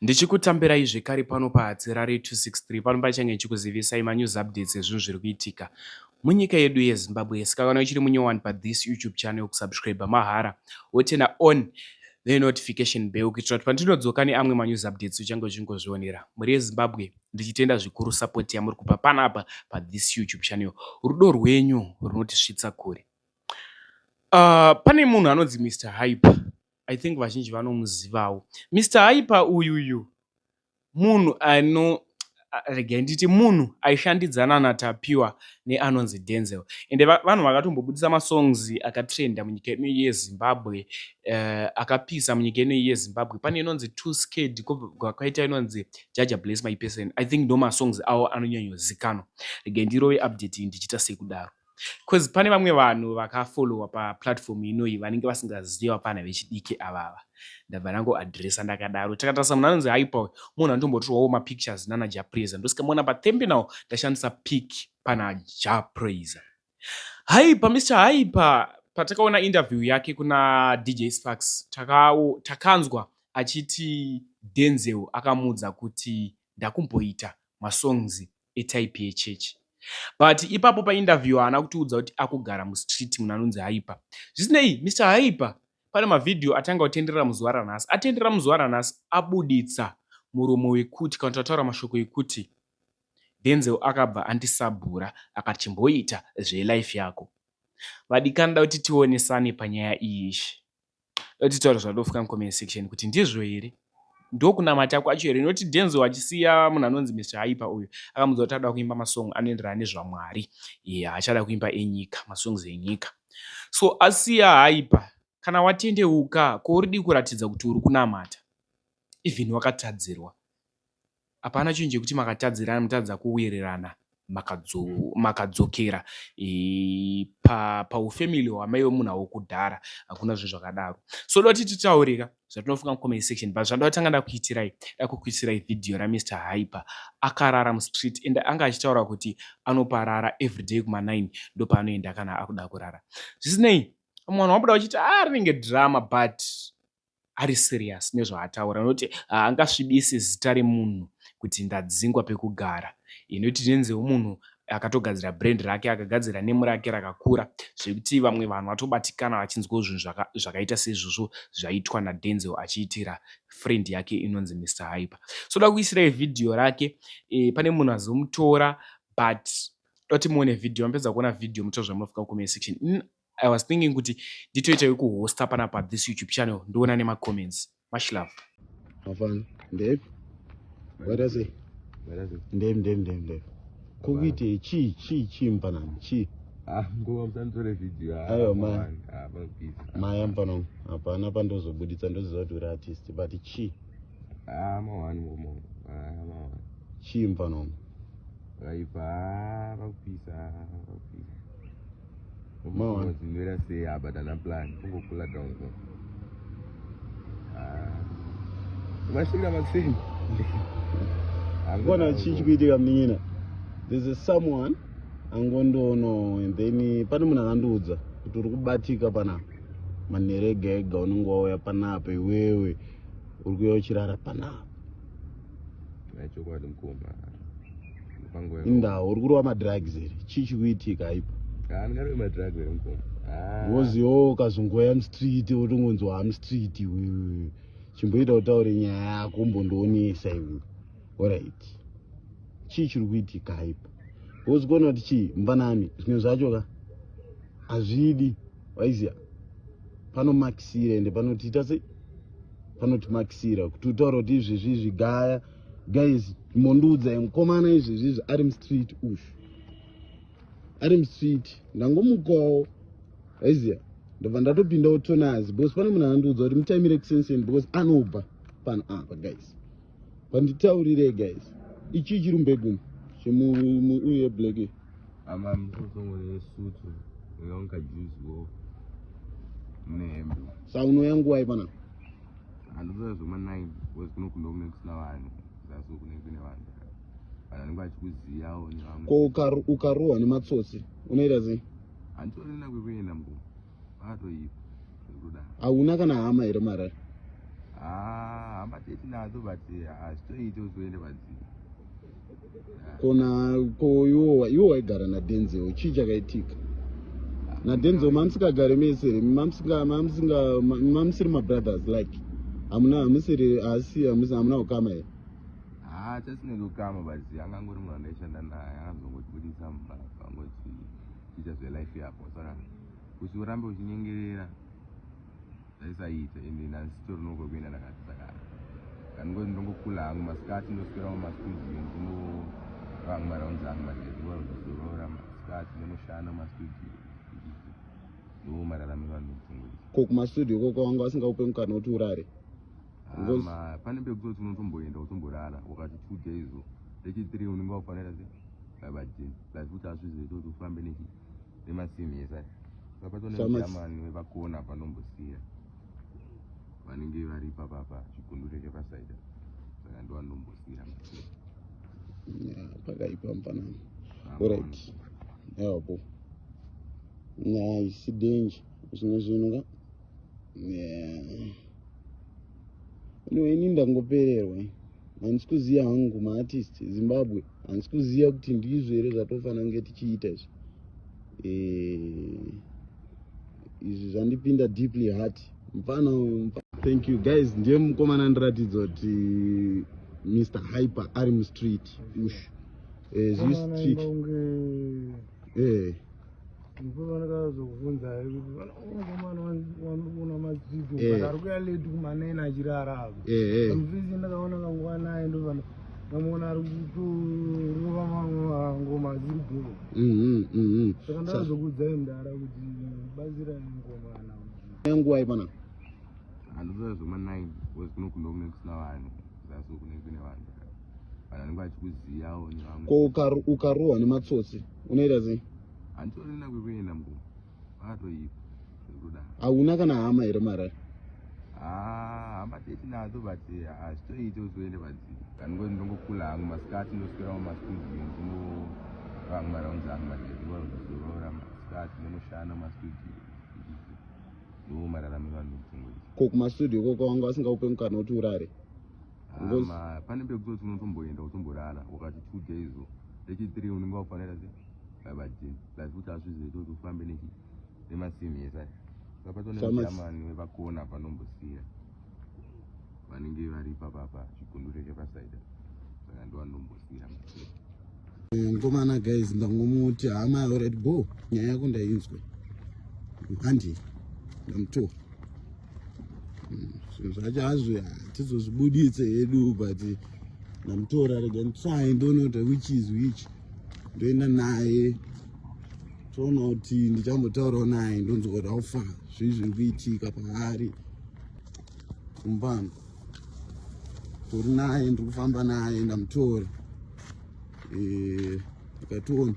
Ndichikutambirai zvekare pano paHatsirare 263 pano pachange chikuzivisai manews updates ezvinhu zviri kuitika munyika yedu yeZimbabwe. Saka kana uchiri munyowani pathis YouTube channel, kusubscribe mahara wotena on the notification bell kuitira kuti pandinodzoka neamwe manews updates uchange uchingozvionera. Muri yeZimbabwe ndichitenda zvikuru support yamuri kupa panapa pathis YouTube channel. Rudo rwenyu runotisvitsa kure. Pane munhu anonzi Mr. Hyper. I think vazhinji vanomuzivawo. Mr. Hyper uyuyu munhu regai nditi munhu aishandidzana naTapiwa neanonzi Denzel. Ende vanhu vakatombobudisa masongs akatrenda munyika yedu yeZimbabwe, akapisa munyika yedu yeZimbabwe. Pane inonzi Too Scared, kwakaita inonzi Jaja Bless My Person. I think ndo masongs awo anonyanyozikanwa. Regai ndirove update ndichita sekudaro. Cause pane vamwe vanhu vakafollowa paplatform inoyi vanenge vasingaziva pana vechidiki avava. Ndabva nangoadresa ndakadaro. Takatarisa munhu anonzi Hyper, munhu anotombotorwawo mapictures nana Japraiser. Ndosikamuona pathumbnail ndashandisa pic pana Japraiser. Hyper, Mr. Hyper, patakaona interview yake kuna DJ Sparks, takanzwa achiti Denzel akamuudza kuti ndakumboita masongs etype yechechi. But ipapo painterview haana kutiudza kuti akugara mustreet munhu anonzi Hyper. Zvisinei, Mr. Hyper pane mavidhio atanga kutenderera muzuva ranhasi. Atenderera muzuva ranhasi abuditsa muromo wekuti kana tataura mashoko ekuti Denzel akabva andisabhura akati chimboita zvelife yako. Vadikani kuti tionesane panyaya iyi. Dotitaura zvadofika mucomment section kuti ndizvo here? Ndokunamata kwacho here? Noti Denzel achisiya munhu anonzi Mr. Hyper uyu akamudza kuti ada kuimba masong anoenderana nezvaMwari. Achada kuimba enyika, masongs enyika. So asiya Hyper, kana watendeuka kouridi kuratidza kuti uri kunamata, even wakatadzirwa, hapana chinhu chekuti makatadzirana mutadza kuwirirana makadzokera paufamily hwamai wemunhu wokudhara. Hakuna zvinhu zvakadaro. So doti titaurika zvatinofunga mucomment section, but zvandatanga ndakukuitirai video raMr. Hyper akarara mustreet, ende anga achitaura kuti anoparara everyday kuma9 ndo paanoenda kana akuda kurara. Zvisinei, munhu wabuda uchiti rinenge drama, but ari serious nezvaataura, nokuti haangasvibisi zita remunhu kuti ndadzingwa pekugara. Inoti Denzel munhu akatogadzira brand rake, akagadzira name rake rakakura, zvekuti vamwe vanhu vatobatikana vachinzwa zvinhu zvakaita sezvozvo zvaitwa naDenzel achiitira friend yake inonzi Mr. Hyper. So da kuisirai video rake, pane munhu azomutora, but doti muone video, mapedza kuona video mutoa zvamunofika mucomment section. I was thinking kuti nditoita kuhosta pana pathis YouTube channel ndoona nemacomments. Much love. Afan, Dave. What does it? Dave. Kuite chi mpanani chi. Ngoba msantore video. Ayo maya mpano. Hapana pandozobuditsa ndoziva kuti uri artist, but chi. Mawani ngomo. Chi mpano. Hyper bakupisa. Mawani zimira say abadana plan kungokula down so. Mashira maxini. Ngona chi chikuitika mningina. This is someone angondono, and then pane munhu akandiudza kuti uri kubatika pana manerega ega unenge wauya panapa iwewe uri kuuya uchirara panapa. Chokwadi mukoma. Indau uri kurova madrugs here. Chii chikuitika Hyper? Ndingari madrugs here mukoma. Woziwo ukazongoya mustreet utongonzwa mustreet iwewe. Chimboita utaure nyaya yako umbondionesa iwewe. Alright. Chii chiri kuitika Hyper? Wozikona kuti chii mbanani zvimwe zvacho ka hazvidi waiziya. Panomakisira ende panotiita sei? Panotimakisira kuti utaura kuti izvezvi gaya guys monduudza mukomana izvezvi ari mustreet ushu. Ari mustreet ndangomukawo waiziya. Ndobva ndatopinda utonazi because pane munhu anandiudza kuti mutaimire extension because anobva pano apa guys. Panditaurire guys. Ichi chirumbegu chemu uye black msongole sutu yonka juice go nembe sauno yangu waipana andoza zoma 9 was kuno mix na vanhu zaso kune vanhu vanhu vachikuziyawo ni vanhu ko ukarowa nematsotsi unoita sei? antorina kwekuenda mbo bato ipo kuda hauna kana hama here mara hamba teti nadzo but hazvitoiti uzoende padziri kona ko iwo waigara nadenzel chii chakaitika nadenzel mamusikagare mese mamusiri mabrothers like hamusiri asi hamuna ukama here chasinenge ukama but angangori munhu andaishanda naye akazongotibudisa mumba angoti chiita zvelife yako saka kuti urambe uchinyengerera zvaisaita ende nasitori noko kuenda ndakati saka kanongoti ndongokula hangu masikati ndoswera mumastudio ndinorangu maraunzi angu madhezuva kuzorora masikati ndinoshanda mumastudio ndo mararamiro andinotongoita ko kumastudio koko wanga wasingaupe mukana kuti urare pane pekutoti unotomboenda utomborara wakati 2 days rechi3 unenge wafanira babajeni plus kuti azvizoita kuti ufambe nemasimhesa papatonejamani vepakona panombosiya vanenge vari ipapapa chigundure chepasaida saka ndo vanombosira pakaipa mufanana alright yapo nice danger zvimwe zvinhu ka ini ndangopererwa handisi kuziva hangu maartist Zimbabwe handisi kuziva kuti ndizvo here zvatofana kunge tichiita izvi zvandipinda deeply heart thank you guys ndiye mukomana ndiratidza kuti Mr. Hyper ari mustreet ush street ndikuvanaka zokuvunza kuti vanakomana una madzidzo ari kuya leti kumanena achirara ako mufisi ndakaona kanguva naye ndovana namona ari kutorova mamwe ngoma dziri bhuro saka ndakazokudzai mudara kuti batsira ngomana nguva ipana handosora zvoma9 wezi kuno kunenge kusina vanhu zasi kunenge kune vanhu vanhu vanenge vachikuziyawo nevamwe ko ukarohwa nematsotsi unoita sei handitorina kwekuenda mbo akatoipa zvekudaro hauna kana hama here marari hamba teti nadzo but hazvitoiti uzoende padziri kanongoti ndongokula hangu masikati ndoswera mumastudio ndinorangu maraunzi angu madhezuva kuzorora masikati ndinoshanda mumastudio ndo mararamiro andinotongoita ko kumastudio koko wanga wasingaupe mukana kuti urare pane pekutoti unotomboenda utomborara wakati 2 days rechi3 unenge wafanira babajeni plus kuti azvizoita kuti ufambe nemasimhesa papatonejamani vepakona panombosiya vanenge vari ipapapa chigundure chepasaida saka ndo vanombosira ngomana guys ndangomuti hama already go nyaya yako ndainzwe handi ndamuto zvinhu zvacho hazvo hatizozvibuditse hedu but ndamutora rega nditrai ndonota which is which ndoenda naye toona kuti ndichambotaurawo naye ndonzwa kuti aufa zvii zviri kuitika paari kumbano tori naye ndiri kufamba naye ndamutora akationa